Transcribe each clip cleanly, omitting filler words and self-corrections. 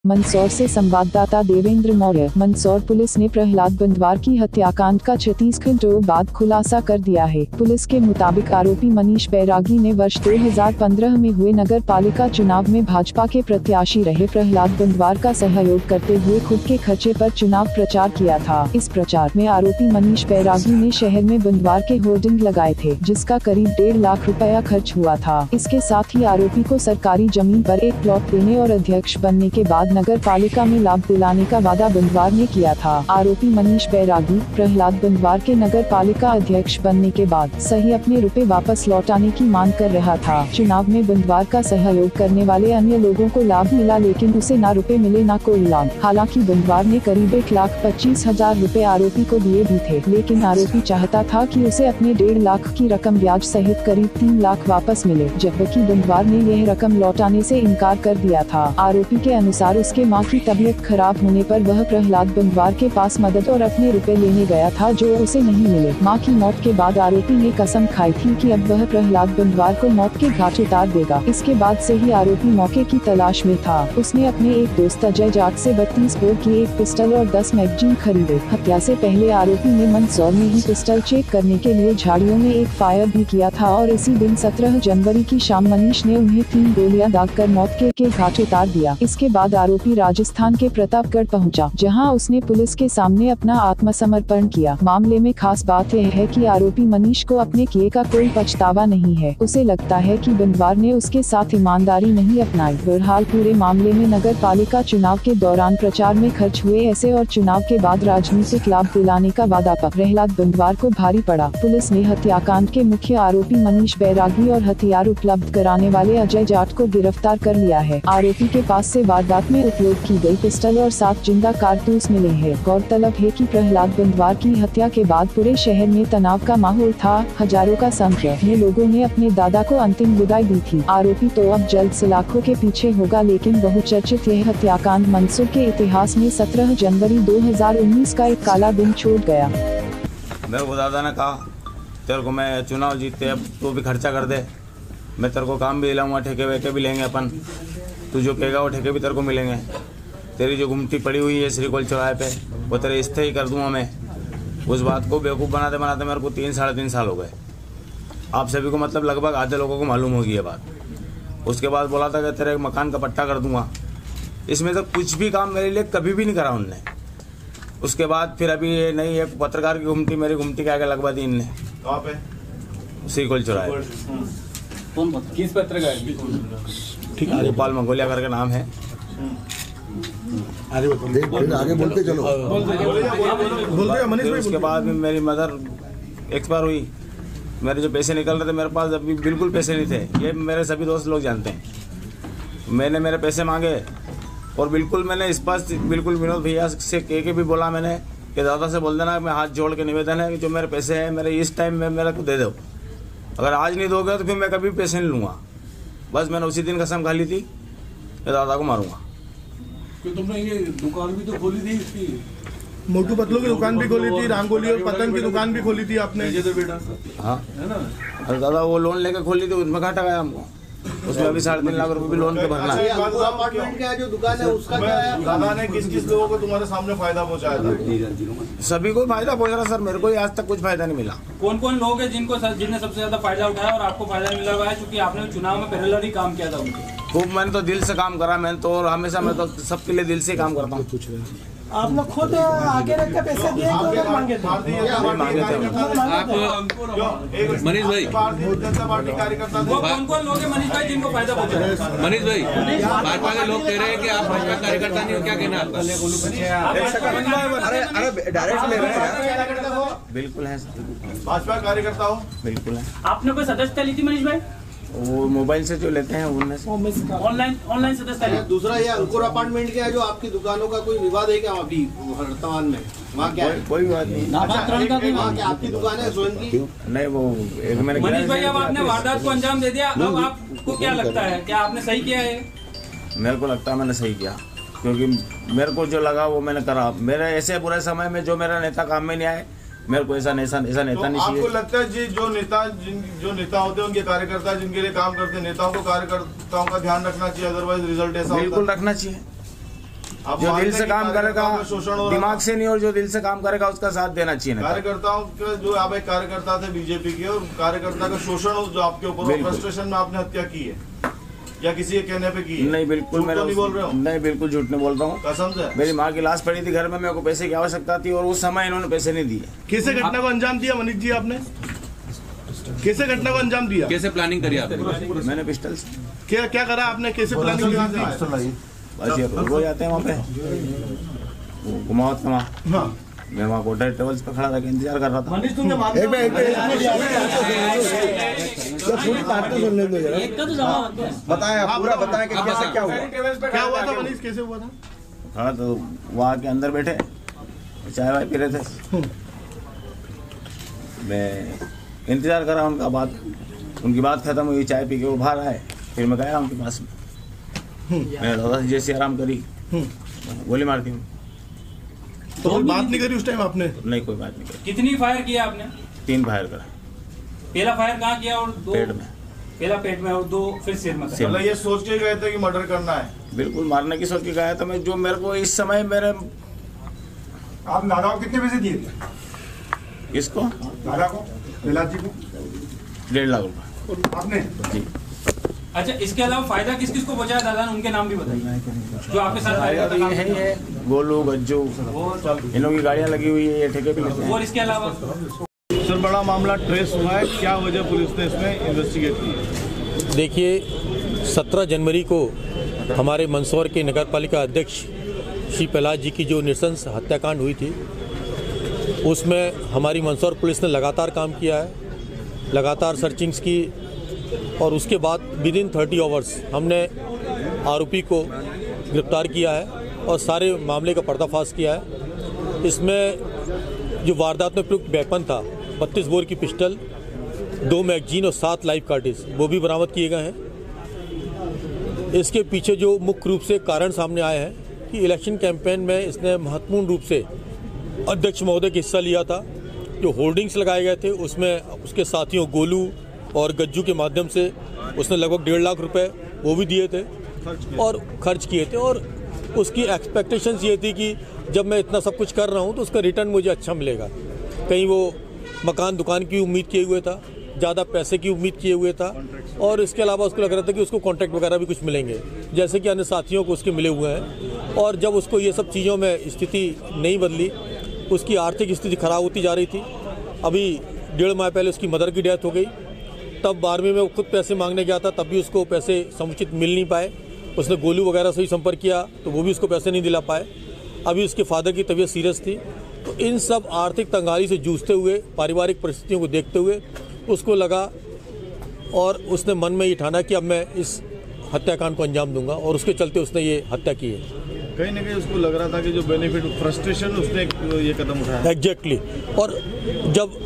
मंदसौर से संवाददाता देवेंद्र मौर्य। मंदसौर पुलिस ने प्रहलाद बंदवार की हत्याकांड का 36 घंटों बाद खुलासा कर दिया है। पुलिस के मुताबिक आरोपी मनीष बैरागी ने वर्ष 2015 में हुए नगर पालिका चुनाव में भाजपा के प्रत्याशी रहे प्रहलाद बंदवार का सहयोग करते हुए खुद के खर्चे पर चुनाव प्रचार किया था। इस प्रचार में आरोपी मनीष बैरागी ने शहर में बंदवार के होर्डिंग लगाए थे, जिसका करीब 1.5 लाख रुपया खर्च हुआ था। इसके साथ ही आरोपी को सरकारी जमीन पर एक प्लॉट देने और अध्यक्ष बनने के बाद नगर पालिका में लाभ दिलाने का वादा बंदवार ने किया था। आरोपी मनीष बैरागी प्रहलाद बंदवार के नगर पालिका अध्यक्ष बनने के बाद सही अपने रुपए वापस लौटाने की मांग कर रहा था। चुनाव में बंदवार का सहयोग करने वाले अन्य लोगों को लाभ मिला, लेकिन उसे ना रुपए मिले ना कोई लाभ। हालांकि बंदवार ने करीब 1,25,000 रुपए आरोपी को दिए भी थे, लेकिन आरोपी चाहता था कि उसे अपने 1.5 लाख की रकम ब्याज सहित करीब 3 लाख वापस मिले, जबकि बंदवार ने यह रकम लौटाने से इनकार कर दिया था। आरोपी के अनुसार उसके मां की तबीयत खराब होने पर वह प्रहलाद बंदवार के पास मदद और अपने रुपए लेने गया था, जो उसे नहीं मिले। मां की मौत के बाद आरोपी ने कसम खाई थी कि अब वह प्रहलाद बंदवार को मौत के घाट उतार देगा। इसके बाद से ही आरोपी मौके की तलाश में था। उसने अपने एक दोस्त अजय जाट से 32 बोर की एक पिस्टल और 10 मैगजीन खरीदे। हत्या से पहले आरोपी ने मंदसौर में ही पिस्टल चेक करने के लिए झाड़ियों में एक फायर भी किया था और इसी दिन 17 जनवरी की शाम मनीष ने उन्हें 3 गोलियां दागकर मौत के घाट उतार दिया। इसके बाद आरोपी राजस्थान के प्रतापगढ़ पहुंचा, जहां उसने पुलिस के सामने अपना आत्मसमर्पण किया। मामले में खास बात यह है कि आरोपी मनीष को अपने किए का कोई पछतावा नहीं है। उसे लगता है कि बंदवार ने उसके साथ ईमानदारी नहीं अपनाई। बहरहाल पूरे मामले में नगर पालिका चुनाव के दौरान प्रचार में खर्च हुए ऐसे और चुनाव के बाद राजनीतिक लाभ दिलाने का वादा प्रहलाद बंदवार को भारी पड़ा। पुलिस ने हत्याकांड के मुख्य आरोपी मनीष बैरागी और हथियार उपलब्ध कराने वाले अजय जाट को गिरफ्तार कर लिया है। आरोपी के पास से वारदात में उपयोग की गई पिस्टल और 7 जिंदा कारतूस मिले हैं। गौरतलब है कि प्रहलाद बंदवार की हत्या के बाद पूरे शहर में तनाव का माहौल था। हजारों का संख्या में लोगों ने अपने दादा को अंतिम विदाई दी थी। आरोपी तो अब जल्द सलाखों के पीछे होगा, लेकिन बहुचर्चित यह हत्याकांड मंदसौर के इतिहास में 17 जनवरी 2019 का एक काला दिन छोड़ गया। मेरे को दादा ने कहा, तेरे को मैं चुनाव जीतते अब तो भी खर्चा कर दे, मैं तेरे को काम भी दिलाऊंगा, ठेके वेके भी लेंगे अपन, तू जो कहेगा वो ठेके भी तेरे को मिलेंगे। तेरी जो गुमटी पड़ी हुई है श्रीकोल चौराहे पे वो तेरे स्थायी कर दूंगा मैं। उस बात को बेवकूफ़ बनाते बनाते मेरे को 3-3.5 साल हो गए। आप सभी को मतलब लगभग आधे लोगों को मालूम होगी ये बात। उसके बाद बोला था कि तेरे मकान का पट्टा कर दूंगा। इसमें तो कुछ भी काम मेरे लिए कभी भी नहीं करा उनने। उसके बाद फिर अभी ये नहीं, एक पत्रकार की गुमटी मेरी गुमटी के आगे लगवा दी इनने। कहाँ पे? श्रीकोल चौराहे। किस पत्रकार? ठीक है, गोपाल मंगोलिया करके नाम है। आगे बोलते चलो। उसके बाद में मेरी मदर एक्सपायर हुई। मेरे जो पैसे निकल रहे थे मेरे पास अभी बिल्कुल पैसे नहीं थे, ये मेरे सभी दोस्त लोग जानते हैं। मैंने मेरे पैसे मांगे और बिल्कुल मैंने इस पास बिल्कुल विनोद भैया से कह के भी बोला मैंने कि दादा से बोल देना, मैं हाथ जोड़ के निवेदन है कि जो मेरे पैसे हैं मेरे इस टाइम में मेरे को दे दो। अगर आज नहीं दोगे तो फिर मैं कभी पैसे नहीं लूँगा। बस मैंने उसी दिन कसम खा ली थी कि दादा को मारूंगा। तो तुमने ये दुकान भी तो खोली थी इसकी, मोटू पतलू की दुकान भी खोली थी, रांगोली और पतंग की दुकान भी खोली थी आपने। तो बेटा हाँ है ना, अरे दादा वो लोन लेके खोली थी, उसमें घाटा गया हमको। उसमें अभी 3.5 लाख रुपए भी लोन पे भरना है। अपार्टमेंट का जो दुकान है उसका क्या है? दादा ने किस किस लोगों को तुम्हारे सामने फायदा पहुंचाया था? सभी को फायदा पहुंच रहा सर, मेरे को आज तक कुछ फायदा नहीं मिला। कौन कौन लोग हैं जिनने सबसे ज्यादा फायदा उठाया और आपको फायदा मिला हुआ है, क्योंकि आपने चुनाव में पहले ही काम किया था उनके? खूब मैंने तो दिल से काम करा, मैंने तो और हमेशा मैं तो सबके लिए दिल से काम करता हूँ। आप लोग खुद आगे रख के पैसे दिए तो मांगे थे? मांगे थे आप मनीष भाई, भारतीय जनता पार्टी कार्यकर्ता वो कौन कौन लोग हैं मनीष भाई जिनको फायदा पहुंचा? मनीष भाई, भाजपा के लोग कह रहे हैं कि आप भाजपा कार्यकर्ता नहीं हो, क्या कहना आपका? अरे डायरेक्ट ले रहे हैं। बिल्कुल है, भाजपा कार्यकर्ता हो? बिल्कुल है। आपने कोई सदस्यता ली थी मनीष भाई? वो मोबाइल से जो लेते हैं उनमें से ऑनलाइन सदस्यता ली। दूसरा ये अंकुर अपार्टमेंट क्या है जो आपकी दुकानों का कोई विवाद है क्या अभी वर्तमान में? वहाँ क्या है? कोई बात नहीं। वहाँ क्या आपकी दुकान है स्वयं की? नहीं, वो एक मैंने मनीष भाई, अब आपने वारदात को अंजाम दे दिया, अब आपको क्या लगता है, क्या आपने सही किया है? मेरे को लगता है मैंने सही किया, क्योंकि मेरे को जो लगा वो मैंने करा। मेरे ऐसे बुरे समय में जो मेरा नेता काम में नहीं आए, मेरे को ऐसा नेता नहीं चाहिए। आपको लगता है जी जो नेता होते हैं उनके कार्यकर्ता जिनके लिए काम करते हैं, नेताओं को कार्यकर्ताओं का ध्यान रखना चाहिए, अदरवाइज रिजल्ट ऐसा बिल्कुल रखना चाहिए। आप जो मानते दिल हैं से कि काम कार्यकर्ताओं करेगा, का शोषण हो रहा दिमाग से नहीं, और जो दिल से काम करेगा उसका साथ देना चाहिए ना। कार्यकर्ताओं का जो आप एक कार्यकर्ता थे बीजेपी के, और कार्यकर्ता का शोषण जो आपके ऊपर, बिल्कुल। फ्रस्ट्रेशन में आपने हत्या की है या किसी के कहने पे की है? नहीं, बिल्कुल झूठ तो नहीं बोल रहे हो? नहीं, बिल्कुल झूठ नहीं बोल रहा हूँ। कसम से? मेरी माँ की लाश पड़ी थी घर में, मेरे को पैसे की आवश्यकता थी और उस समय इन्होंने पैसे नहीं दिए। कैसे घटना को अंजाम दिया मनीष जी आपने? कैसे घटना को अंजाम दिया? कैसे प्लानिंग करी आपने? मैंने पिस्टल से। क्या क्या करा आपने? कैसे प्लानिंग की? बस ये रोज जाते हैं वहाँ पे घुमावत का वहाँ। हाँ, मैं वहाँ कोटा ट्रेवल्स पे खड़ा था, इंतजार कर रहा था। मनीष तुमने मानते हो? पूरी बात तो सुन लेते जरा। बताएं, पूरा बताएं कि कैसे क्या हुआ। क्या हुआ था मनीष? कैसे हुआ था? खड़ा तो वहाँ के अंदर बैठे चाय वाय पी रहे थे, मैं इंतजार कर रहा हूँ उनका बात, उनकी बात खत्म हुई, चाय पी के वो बाहर आए, फिर मैं गया उनके पास में, मैंने दादा जैसे आराम करी, गोली मार दी। तो कोई बात नहीं करी उस टाइम आपने? नहीं, कोई बात नहीं करी। कितनी फायर किया आपने? 3 फायर करा। पहला फायर कहाँ किया और 2? पेट में। पहला पेट में और 2 फिर सिर में। मतलब ये सोच के गए थे कि मर्डर करना है? बिल्कुल मारने की सोच के गया था मैं। जो मेरे को इस समय मेरे आप दादा को कितने पैसे दिए थे? किसको? दादा को, प्रहलाद जी को? 1.5 लाख रुपए। आपने? जी। अच्छा, इसके अलावा फायदा किस किस को पहुंचा दादा ने? उनके नाम भी बताइए जो आपके साथ फायदा था। यही है, गोलू, गज्जू, इन लोगों की गाड़ियाँ लगी हुई है, ये ठेके पे लेते हैं। और इसके अलावा सर बड़ा मामला ट्रेस हुआ है, क्या वजह पुलिस ने इसमें इन्वेस्टिगेट की? देखिए, 17 जनवरी को हमारे मंदसौर के नगर पालिका अध्यक्ष श्री प्रहलाद जी की जो नृशंस हत्याकांड हुई थी, उसमें हमारी मंदसौर पुलिस ने लगातार काम किया है, लगातार सर्चिंग्स की, और उसके बाद विदिन 30 आवर्स हमने आरोपी को गिरफ्तार किया है और सारे मामले का पर्दाफाश किया है। इसमें जो वारदात में प्रयुक्त वेपन था, 32 बोर की पिस्टल, 2 मैगजीन और 7 लाइव कार्टिज, वो भी बरामद किए गए हैं। इसके पीछे जो मुख्य रूप से कारण सामने आए हैं कि इलेक्शन कैंपेन में इसने महत्वपूर्ण रूप से अध्यक्ष महोदय का हिस्सा लिया था। जो होर्डिंग्स लगाए गए थे उसमें उसके साथियों गोलू और गज्जू के माध्यम से उसने लगभग 1.5 लाख रुपए वो भी दिए थे और खर्च किए थे, और उसकी एक्सपेक्टेशंस ये थी कि जब मैं इतना सब कुछ कर रहा हूँ तो उसका रिटर्न मुझे अच्छा मिलेगा। कहीं वो मकान दुकान की उम्मीद किए हुए था, ज़्यादा पैसे की उम्मीद किए हुए था, और इसके अलावा उसको लग रहा था कि उसको कॉन्ट्रैक्ट वगैरह भी कुछ मिलेंगे, जैसे कि अन्य साथियों को उसके मिले हुए हैं। और जब उसको ये सब चीज़ों में स्थिति नहीं बदली, उसकी आर्थिक स्थिति खराब होती जा रही थी। अभी 1.5 माह पहले उसकी मदर की डेथ हो गई, तब 12वीं में वो खुद पैसे मांगने गया था, तब भी उसको पैसे समुचित मिल नहीं पाए। उसने गोलू वगैरह से ही संपर्क किया तो वो भी उसको पैसे नहीं दिला पाए। अभी उसके फादर की तबीयत सीरियस थी, तो इन सब आर्थिक तंगारी से जूझते हुए, पारिवारिक परिस्थितियों को देखते हुए उसको लगा, और उसने मन में ये ठाना कि अब मैं इस हत्याकांड को अंजाम दूंगा, और उसके चलते उसने ये हत्या की है। कहीं ना कहीं उसको लग रहा था कि जो बेनिफिट, फ्रस्ट्रेशन, उसने ये कदम उठाया। एग्जैक्टली। और जब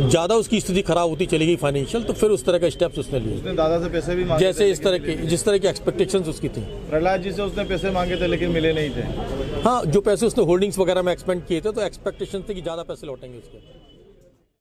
ज़्यादा उसकी स्थिति खराब होती चली गई फाइनेंशियल, तो फिर उस तरह के स्टेप्स उसने लिए। उसने दादा से पैसे भी मांगे जैसे थे, इस तरह के, जिस तरह की एक्सपेक्टेशंस उसकी थी। प्रहलाद जी से उसने पैसे मांगे थे लेकिन मिले नहीं थे। हाँ, जो पैसे उसने होल्डिंग्स वगैरह में एक्सपेंड किए थे, तो एक्सपेक्टेशन थी कि ज़्यादा पैसे लौटेंगे उसके।